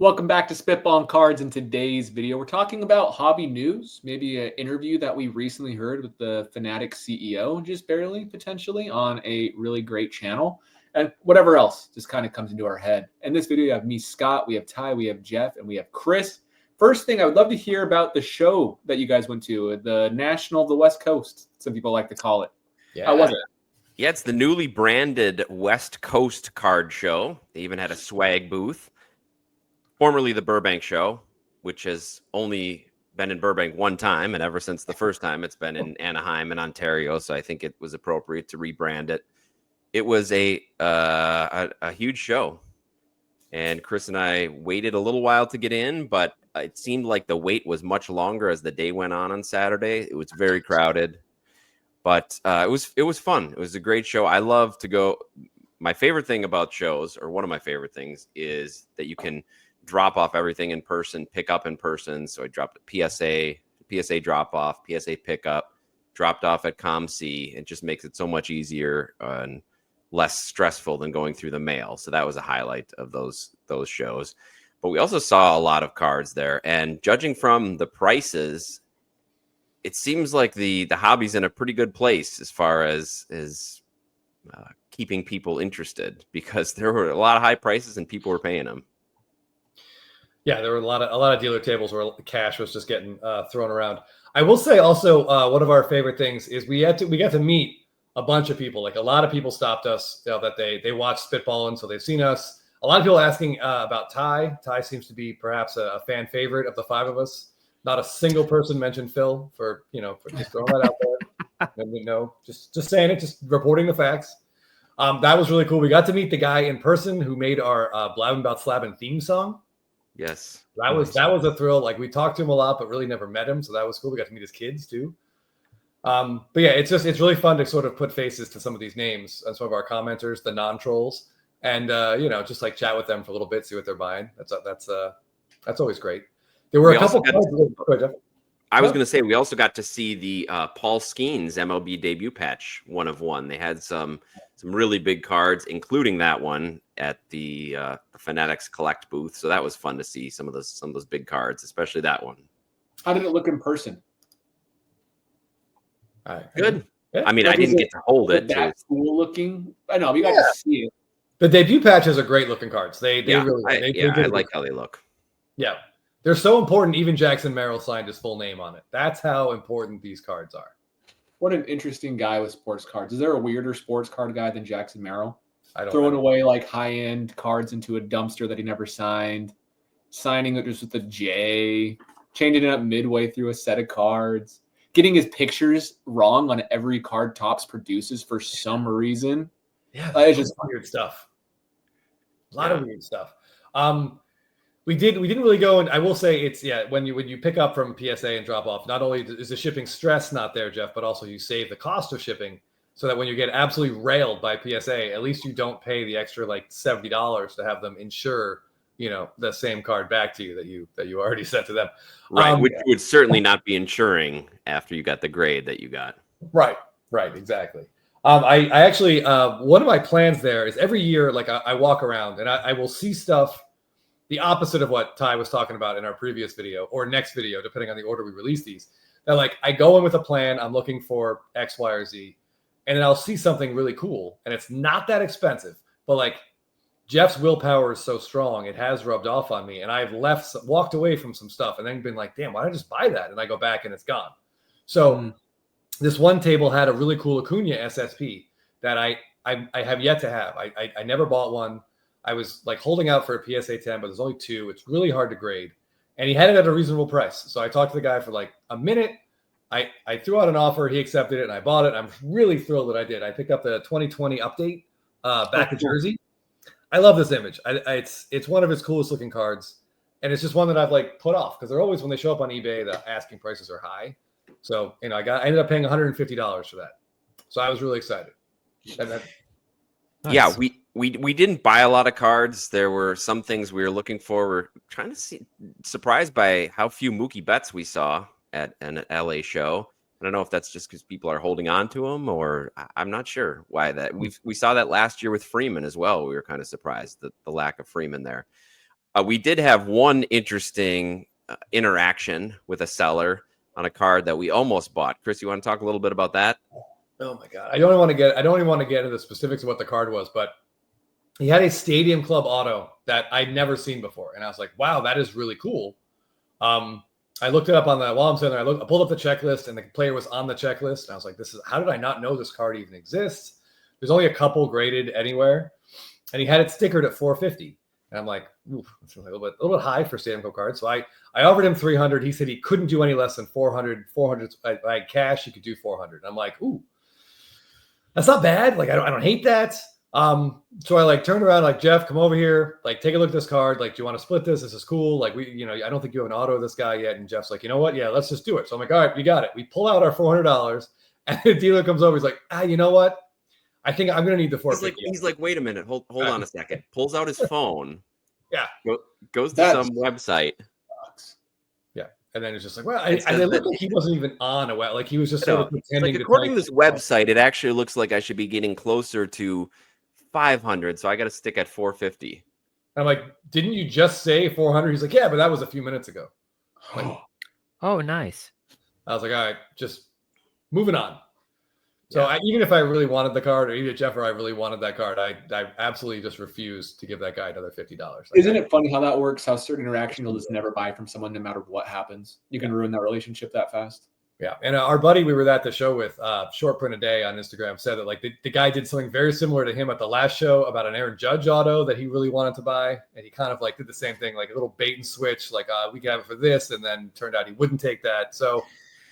Welcome back to Spitballin Cards. In today's video, we're talking about hobby news, maybe an interview that we recently heard with the Fanatics CEO, just barely, potentially, on a really great channel, and whatever else just kind of comes into our head. In this video, you have me, Scott, we have Ty, we have Jeff, and we have Chris. First thing, I would love to hear about the show that you guys went to, the National of the West Coast, some people like to call it. Yeah. How was it? Yeah, it's the newly branded West Coast card show. They even had a swag booth. Formerly the Burbank show, which has only been in Burbank one time, and ever since the first time, it's been in Anaheim and Ontario. So I think it was appropriate to rebrand it. It was a huge show, and Chris and I waited a little while to get in, but it seemed like the wait was much longer as the day went on Saturday. It was very crowded, but it was fun. It was a great show. I love to go. My favorite thing about shows, or one of my favorite things, is that you can drop off everything in person, pick up in person. So I dropped a PSA drop off, PSA pickup, dropped off at ComC. It just makes it so much easier and less stressful than going through the mail. So that was a highlight of those shows. But we also saw a lot of cards there, and judging from the prices, it seems like the hobby's in a pretty good place as far as keeping people interested, because there were a lot of high prices and people were paying them. Yeah, there were a lot of dealer tables where cash was just getting thrown around. I will say also one of our favorite things is we got to meet a bunch of people. Like, a lot of people stopped us, that they watched Spitballin, so they've seen us. A lot of people asking about Ty. Ty seems to be perhaps a fan favorite of the five of us. Not a single person mentioned Phil for just throwing that out there. Just saying it, just reporting the facts. That was really cool. We got to meet the guy in person who made our Blabbin Bout Slabbin theme song. Yes, that was a thrill. Like, we talked to him a lot, but really never met him, so that was cool. We got to meet his kids too. But yeah, it's really fun to sort of put faces to some of these names and some of our commenters, the non-trolls, and just like chat with them for a little bit, see what they're buying. That's always great. There were a couple. I was going to say, we also got to see the Paul Skeens MLB debut patch 1 of 1. They had some really big cards, including that one at the Fanatics Collect booth. So that was fun to see some of those big cards, especially that one. How did it look in person? Good. Yeah. I mean, I didn't get to hold it. That's cool looking. I know, you got to see it. The debut patches are great looking cards. They really I like how they look. Yeah. They're so important. Even Jackson Merrill signed his full name on it. That's how important these cards are. What an interesting guy with sports cards. Is there a weirder sports card guy than Jackson Merrill? I don't Throwing know. away like high-end cards into a dumpster that he never signed, signing it just with a J, changing it up midway through a set of cards, getting his pictures wrong on every card Topps produces for some reason. Yeah, it's just weird stuff. A lot of weird stuff. We didn't really go, and I will say it's when you pick up from PSA and drop off, not only is the shipping stress not there, Jeff, but also you save the cost of shipping, so that when you get absolutely railed by PSA, at least you don't pay the extra like $70 to have them insure the same card back to you that you already sent to them. Right, which would certainly not be insuring after you got the grade that you got. Right, exactly. I actually one of my plans there is every year, like I walk around and I will see stuff the opposite of what Ty was talking about in our previous video or next video, depending on the order we release these. That, like, I go in with a plan, I'm looking for X, Y, or Z, and then I'll see something really cool, and it's not that expensive, but like Jeff's willpower is so strong, it has rubbed off on me, and I've walked away from some stuff and then been like, damn, why did I just buy that? And I go back and it's gone. So this one table had a really cool Acuna SSP that I have yet to have. I never bought one. I was like holding out for a PSA 10, but there's only 2. It's really hard to grade. And he had it at a reasonable price. So I talked to the guy for like a minute. I threw out an offer. He accepted it and I bought it. I'm really thrilled that I did. I picked up the 2020 update back in Jersey. I love this image. It's one of his coolest looking cards. And it's just one that I've like put off, because they're always, when they show up on eBay, the asking prices are high. So, I ended up paying $150 for that. So I was really excited. Nice. Yeah, we didn't buy a lot of cards. There were some things we were looking for. We're trying to see, surprised by how few Mookie Betts we saw at an LA show. I don't know if that's just because people are holding on to them, or I'm not sure why that. We saw that last year with Freeman as well. We were kind of surprised that the lack of Freeman there. We did have one interesting interaction with a seller on a card that we almost bought. Chris, you want to talk a little bit about that? Oh my God. I don't even want to get into the specifics of what the card was, but he had a Stadium Club auto that I'd never seen before. And I was like, wow, that is really cool. I looked it up while I'm sitting there. I pulled up the checklist and the player was on the checklist. And I was like, how did I not know this card even exists? There's only a couple graded anywhere. And he had it stickered at 450. And I'm like, ooh, that's a little bit high for Stadium Club cards. So I offered him 300. He said he couldn't do any less than 400. 400. I had cash. He could do 400. I'm like, ooh, that's not bad. Like, I don't hate that. So I turned around, like, Jeff, come over here, like, take a look at this card. Like, do you want to split this? This is cool. Like, I don't think you have an auto of this guy yet. And Jeff's like, you know what? Yeah, let's just do it. So I'm like, all right, we got it. We pull out our $400 and the dealer comes over. He's like, you know what? I think I'm going to need the 450. He's like, wait a minute. Hold on a second. Pulls out his phone. Yeah. Goes to some website. Yeah. And then it's just like, well, it looked like he wasn't even on a web. Like, he was just sort of pretending. Like, according to this website, it actually looks like I should be getting closer to 500. So I got to stick at 450. I'm like, didn't you just say 400? He's like, yeah, but that was a few minutes ago. Like, oh, nice. I was like, all right, just moving on. So even if I really wanted the card, or even Jeff or I really wanted that card, I absolutely just refused to give that guy another $50. Isn't it funny how that works? How certain interaction you'll just never buy from someone no matter what happens. You can ruin that relationship that fast. Yeah. And our buddy we were at the show with, Short Print a Day on Instagram, said that like the guy did something very similar to him at the last show about an Aaron Judge auto that he really wanted to buy. And he kind of like did the same thing, like a little bait and switch, like we can have it for this. And then turned out he wouldn't take that. So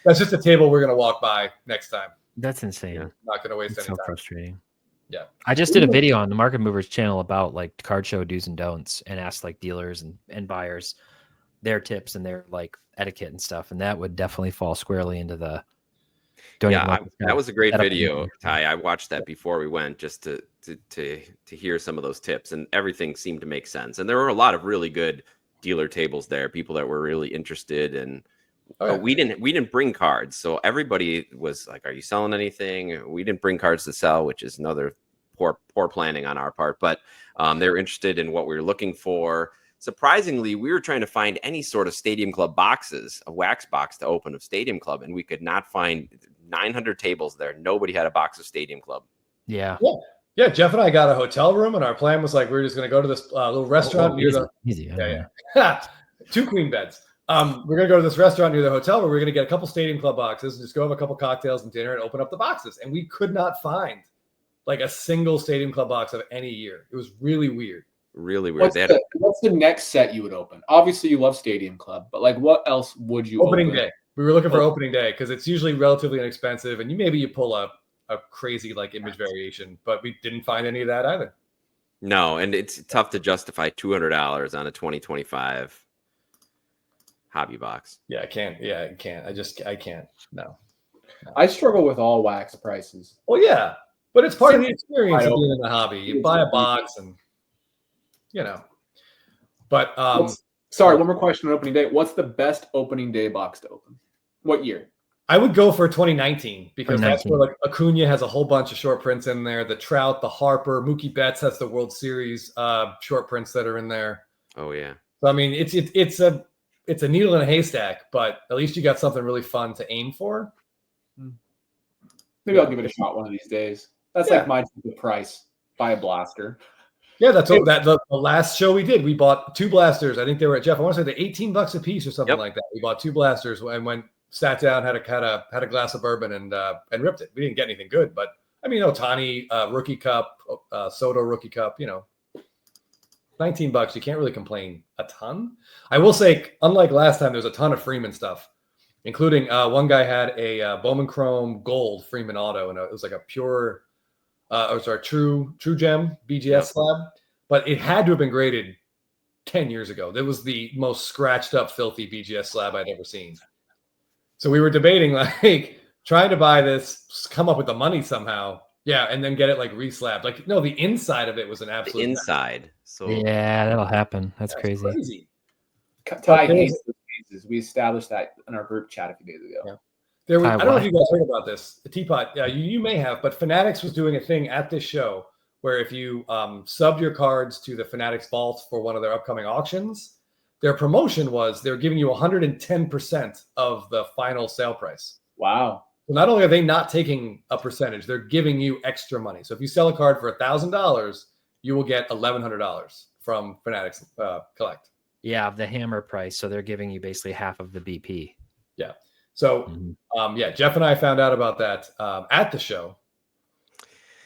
that's just a table we're going to walk by next time. That's insane. Yeah, not going to waste any time. So frustrating. Yeah. I just did a video on the Market Movers channel about like card show do's and don'ts and asked like dealers and buyers their tips and their like etiquette and stuff. And that would definitely fall squarely into the that was a great video, Ty. I watched that before we went just to hear some of those tips, and everything seemed to make sense. And there were a lot of really good dealer tables there, people that were really interested in. We didn't bring cards, so everybody was like, "Are you selling anything?" We didn't bring cards to sell, which is another poor planning on our part. But they were interested in what we were looking for. Surprisingly, we were trying to find any sort of Stadium Club boxes, a wax box to open of Stadium Club, and we could not find 900 tables there. Nobody had a box of Stadium Club. Yeah. Jeff and I got a hotel room, and our plan was like we were just going to go to this little restaurant near the easy. Yeah. 2 queen beds. We're going to go to this restaurant near the hotel where we're going to get a couple Stadium Club boxes and just go have a couple cocktails and dinner and open up the boxes. And we could not find like a single Stadium Club box of any year. It was really weird. Really weird. What's the next set you would open? Obviously, you love Stadium Club, but like, what else would you open? Opening day. We were looking for opening day because it's usually relatively inexpensive, and you pull up a crazy like image variation, but we didn't find any of that either. No, and it's tough to justify $200 on a 2025 hobby box. Yeah, I can't. Yeah, I can't. I can't. No. I struggle with all wax prices. Well, yeah, but it's part of the experience of being in the hobby. You buy a box and, but sorry, one more question on opening day. What's the best opening day box to open? What year? I would go for 2019 because that's where like Acuna has a whole bunch of short prints in there. The Trout, the Harper, Mookie Betts has the World Series short prints that are in there. Oh yeah. So I mean, it's a needle in a haystack, but at least you got something really fun to aim for. Maybe I'll give it a shot one of these days. That's like my price. Buy a blaster. Yeah, that's the last show we did. We bought 2 blasters. I think they were at Jeff. I want to say they're $18 a piece or something like that. We bought 2 blasters and sat down, had a glass of bourbon and ripped it. We didn't get anything good, but I mean, Ohtani rookie cup, Soto rookie cup. $19. You can't really complain a ton. I will say, unlike last time, there's a ton of Freeman stuff, including one guy had a Bowman Chrome Gold Freeman auto, and it was like a pure, true gem BGS slab, but it had to have been graded 10 years ago. That was the most scratched up, filthy BGS slab I'd ever seen. So we were debating like trying to buy this, come up with the money somehow. Yeah, and then get it like reslabbed. Like, no, the inside of it was an absolute inside. Mess. So yeah, that'll happen. That's crazy. Ty hates those cases. We established that in our group chat a few days ago. Yeah. I don't know if you guys heard about this. The Teapot, you may have, but Fanatics was doing a thing at this show where if you subbed your cards to the Fanatics Vault for one of their upcoming auctions, their promotion was they're giving you 110% of the final sale price. Wow. So not only are they not taking a percentage, they're giving you extra money. So if you sell a card for $1,000, you will get $1,100 from Fanatics Collect. Yeah, the hammer price. So they're giving you basically half of the BP. Yeah. So, Jeff and I found out about that at the show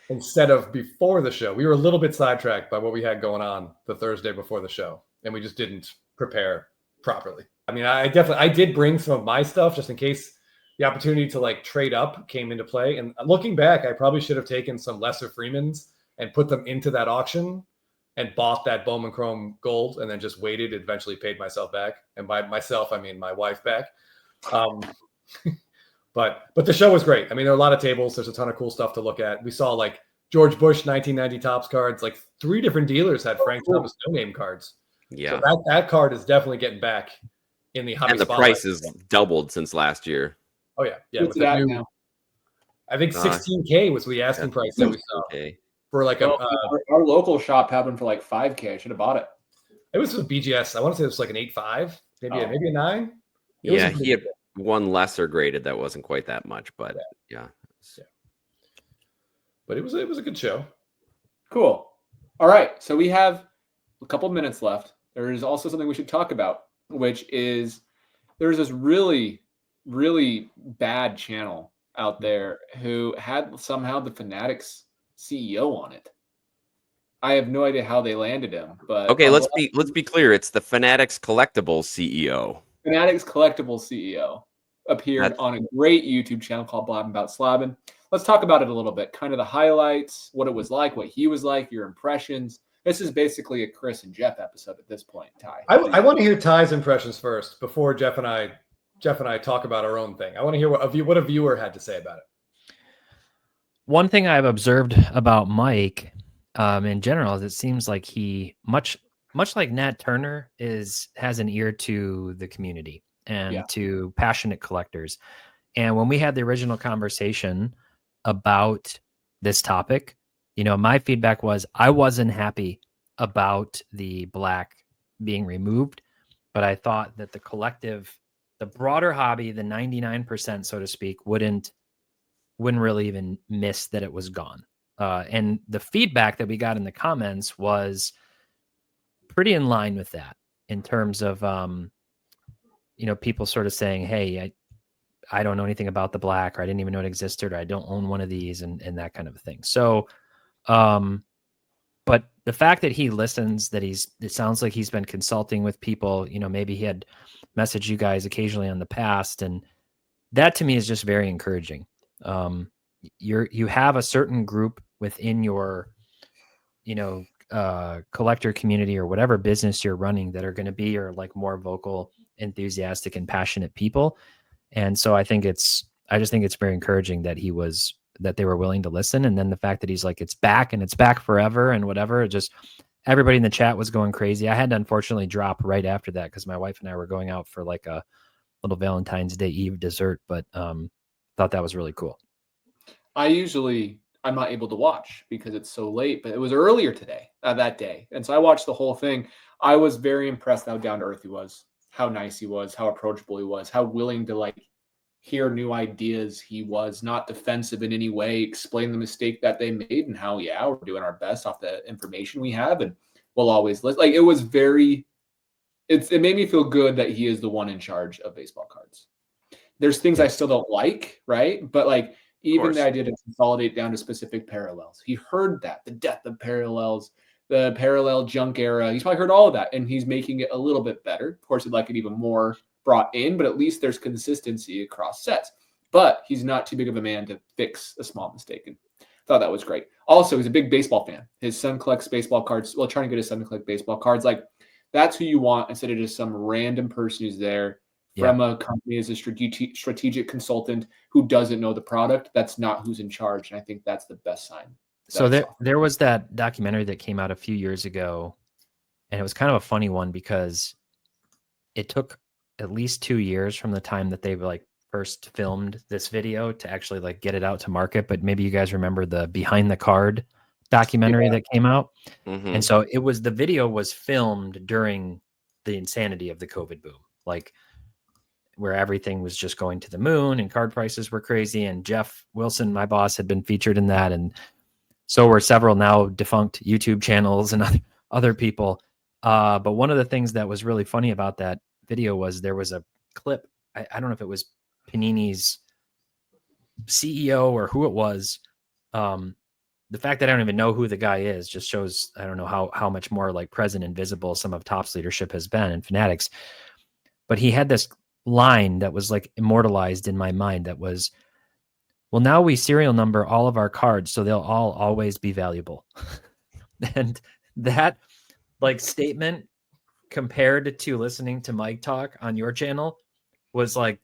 instead of before the show. We were a little bit sidetracked by what we had going on the Thursday before the show, and we just didn't prepare properly. I mean, I did bring some of my stuff just in case the opportunity to like trade up came into play. And looking back, I probably should have taken some lesser Freemans and put them into that auction and bought that Bowman Chrome gold and then just waited, eventually paid myself back. And by myself, I mean my wife back. But the show was great. I mean, there are a lot of tables. There's a ton of cool stuff to look at. We saw like George Bush 1990 Topps cards. Like 3 different dealers had Frank Thomas no-name cards. Yeah. So that card is definitely getting back in the hobby And the spotlight. price has doubled since last year. Oh, yeah. Yeah. What's that now? I think $16K was the asking price that we saw. Okay. For like our local shop happened for like $5K. I should have bought it. It was with BGS. I want to say it was like an 8.5, maybe a 9. Yeah, he had one lesser graded that wasn't quite that much, but yeah. But it was a good show. Cool. All right. So we have a couple minutes left. There is also something we should talk about, which is there's this really, really bad channel out there who had somehow the Fanatics CEO on it. I have no idea how they landed him, but okay, let's be clear. It's the Fanatics Collectibles CEO. Fanatics Collectibles CEO appeared on a great YouTube channel called Blabbin Bout Slabbin. Let's talk about it a little bit. Kind of the highlights, what it was like, what he was like, your impressions. This is basically a Chris and Jeff episode at this point, Ty. I want to hear Ty's impressions first before Jeff and I talk about our own thing. I want to hear what a viewer had to say about it. One thing I've observed about Mike in general is it seems like he much like Nat Turner has an ear to the community and to passionate collectors. And when we had the original conversation about this topic, my feedback was I wasn't happy about the black being removed, but I thought that the broader hobby, the 99%, so to speak, wouldn't really even miss that it was gone. And the feedback that we got in the comments was pretty in line with that in terms of, people sort of saying, hey, I don't know anything about the black, or I didn't even know it existed, or I don't own one of these and that kind of thing. So, but the fact that he listens, it sounds like he's been consulting with people, maybe he had messaged you guys occasionally in the past. And that to me is just very encouraging. You have a certain group within your, collector community or whatever business you're running that are going to be your like more vocal, enthusiastic, and passionate people. And so I just think it's very encouraging that that they were willing to listen. And then the fact that he's like, it's back and it's back forever and whatever, everybody in the chat was going crazy. I had to unfortunately drop right after that because my wife and I were going out for like a little Valentine's Day Eve dessert, but thought that was really cool. I'm not able to watch because it's so late, but it was earlier today, that day. And so I watched the whole thing. I was very impressed how down to earth he was, how nice he was, how approachable he was, how willing to like hear new ideas he was, not defensive in any way, explain the mistake that they made and how, we're doing our best off the information we have. And we'll always listen. Like it was it made me feel good that he is the one in charge of baseball cards. There's things I still don't like, right? But like, even the idea to consolidate down to specific parallels. He heard that, the death of parallels, the parallel junk era. He's probably heard all of that, and he's making it a little bit better. Of course, he'd like it even more brought in, but at least there's consistency across sets. But he's not too big of a man to fix a small mistake. And I thought that was great. Also, he's a big baseball fan. His son collects baseball cards. Well, trying to get his son to collect baseball cards. Like, that's who you want instead of just some random person who's there from a company as a strategic consultant who doesn't know the product. That's not who's in charge. And I think that's the best sign. So there was that documentary that came out a few years ago, and it was kind of a funny one because it took at least 2 years from the time that they like first filmed this video to actually like get it out to market. But maybe you guys remember the Behind the Card documentary that came out. Mhm. And so the video was filmed during the insanity of the COVID boom, like where everything was just going to the moon and card prices were crazy. And Jeff Wilson, my boss, had been featured in that. And so were several now defunct YouTube channels and other people. But one of the things that was really funny about that video was there was a clip. I don't know if it was Panini's CEO or who it was. The fact that I don't even know who the guy is just shows, I don't know how much more like present and visible some of Topps leadership has been in Fanatics. But he had this line that was like immortalized in my mind that was, well, now we serial number all of our cards so they'll all always be valuable. And that like statement compared to listening to Mike talk on your channel was like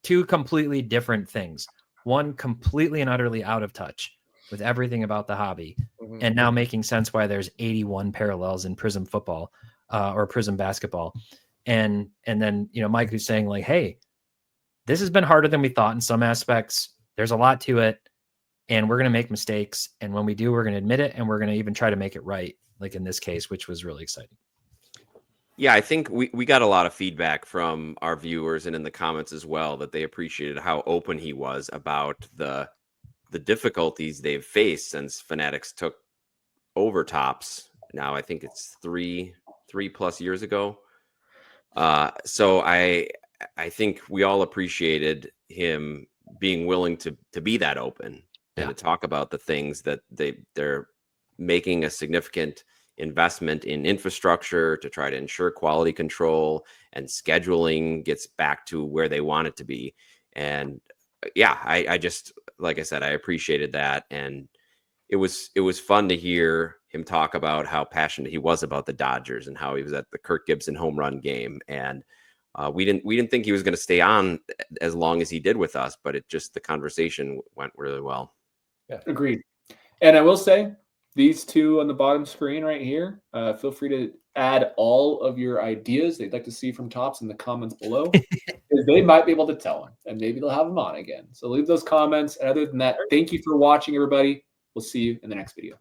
two completely different things. One completely and utterly out of touch with everything about the hobby, and now making sense why there's 81 parallels in Prism football or Prism basketball. And then, you know, Mike who's saying like, hey, this has been harder than we thought in some aspects. There's a lot to it, and we're going to make mistakes. And when we do, we're going to admit it, and we're going to even try to make it right, like in this case, which was really exciting. Yeah, I think we got a lot of feedback from our viewers and in the comments as well that they appreciated how open he was about the difficulties they've faced since Fanatics took over Topps. Now I think it's three plus years ago. So I think we all appreciated him being willing to be that open and to talk about the things that they're making a significant investment in infrastructure to try to ensure quality control and scheduling gets back to where they want it to be. And yeah, I just, like I said, I appreciated that. And it was fun to hear him talk about how passionate he was about the Dodgers and how he was at the Kirk Gibson home run game. And we didn't think he was going to stay on as long as he did with us, but the conversation went really well. Yeah, agreed. And I will say, these two on the bottom screen right here, feel free to add all of your ideas they'd like to see from Topps in the comments below. They might be able to tell them, and maybe they'll have them on again. So leave those comments. And other than that, thank you for watching, everybody. We'll see you in the next video.